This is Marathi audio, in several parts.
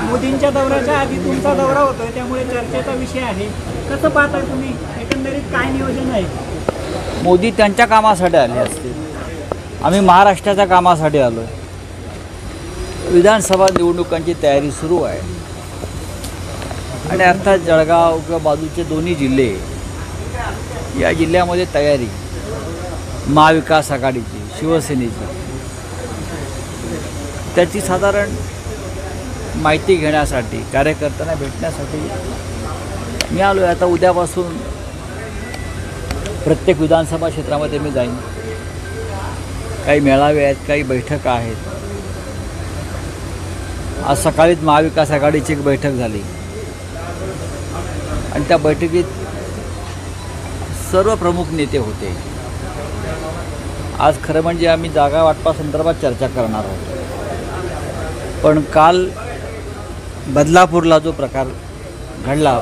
मोदींच्या दौऱ्याच्या आधी तुमचा दौरा होतोय, त्यामुळे चर्चेचा विषय आहे. कसं पाहताय तुम्ही, एकंदरीत काय नियोजन आहे? मोदी त्यांच्या कामासाठी आले असतील, आम्ही महाराष्ट्राच्या कामासाठी आलो आहे. विधानसभा निवडणुकांची तयारी सुरू आहे आणि अर्थात जळगाव किंवा बाजूचे दोन्ही जिल्हे, या जिल्ह्यामध्ये तयारी महाविकास आघाडीची, शिवसेनेची, त्याची साधारण माहिती घेण्यासाठी, कार्यकर्त्यांना भेटण्यासाठी मी आलो आहे. आता उद्यापासून प्रत्येक विधानसभा क्षेत्रामध्ये मी जाईन. काही मेळावे आहेत, काही बैठका आहेत. आज सकाळीच महाविकास आघाडीची एक बैठक झाली आणि त्या बैठकीत सर्व प्रमुख नेते होते. आज खरं म्हणजे आम्ही जागा वाटपासंदर्भात चर्चा करणार आहोत, पण काल बदलापूरला जो प्रकार घडला,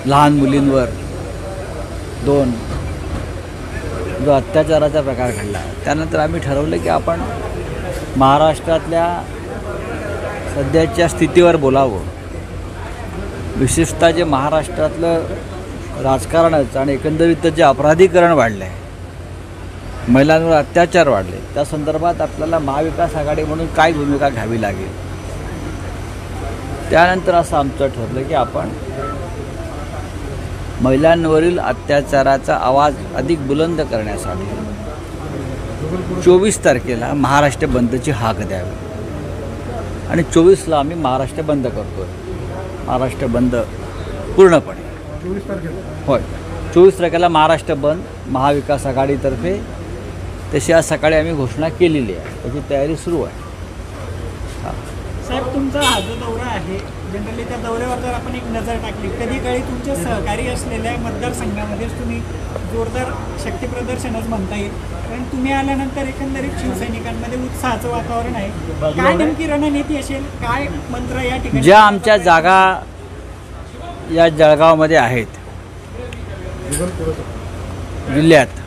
लहान मुलींवर जो अत्याचाराचा प्रकार घडला, त्यानंतर आम्ही ठरवलं की आपण महाराष्ट्रातल्या सध्याच्या स्थितीवर बोलावं. विशेषतः जे महाराष्ट्रातलं राजकारणच आणि एकंदरीत जे अपराधीकरण वाढलं आहे, महिलांवर अत्याचार वाढले, त्या संदर्भात आपल्याला महाविकास आघाडी म्हणून काय भूमिका घ्यावी लागेल. त्यानंतर असं आमचं ठरलं की आपण महिलांवरील अत्याचाराचा आवाज अधिक बुलंद करण्यासाठी 24 तारखेला महाराष्ट्र बंदची हाक द्यावी आणि 24ला आम्ही महाराष्ट्र बंद करतो आहे. महाराष्ट्र बंद पूर्णपणे 24 तारखेला होय. 24 तारखेला महाराष्ट्र बंद महाविकास आघाडीतर्फे, तशी आज सकाळी आम्ही घोषणा केलेली आहे. त्याची तयारी सुरू आहे. साहेब, तुमचा हा जो दौरा आहे, जनरली त्या दौऱ्यावर जर आपण एक नजर टाकली, कधी काळी तुमचे सहकारी असलेल्या मतदारसंघामध्येच तुम्ही जोरदार शक्तीप्रदर्शनच म्हणता येईल. कारण तुम्ही आल्यानंतर एकंदरीत शिवसैनिकांमध्ये उत्साहाचं वातावरण आहे. काय नेमकी रणनीती असेल, काय मंत्र या ठिकाणी? ज्या आमच्या जागा या जळगावमध्ये आहेत जिल्ह्यात,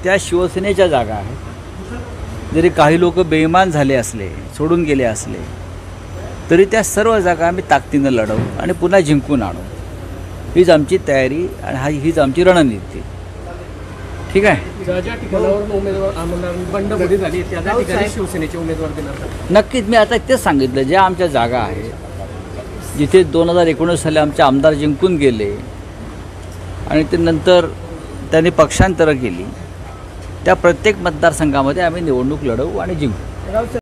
त्या शिवसेनेच्या जागा आहेत. जरी काही लोक बेईमान झाले असले, सोडून गेले असले, तरी त्या सर्व जागा आम्ही ताकदीनं लढवू आणि पुन्हा जिंकून आणू. हीच आमची तयारी आणि हीच आमची रणनीती. ठीक आहे. ज्या ज्या ठिकाणावर उमेदवार बंडखोरी झाली त्या ठिकाणी शिवसेनेचे उमेदवार देणार. नक्कीच, मी आता तेच सांगितलं. ज्या आमच्या जागा आहेत, जिथे 2019 साली आमचे आमदार जिंकून गेले आणि ते नंतर त्यांनी पक्षांतरं केली, त्या प्रत्येक मतदारसंघामध्ये आम्ही निवडणूक लढवू आणि जिंकू.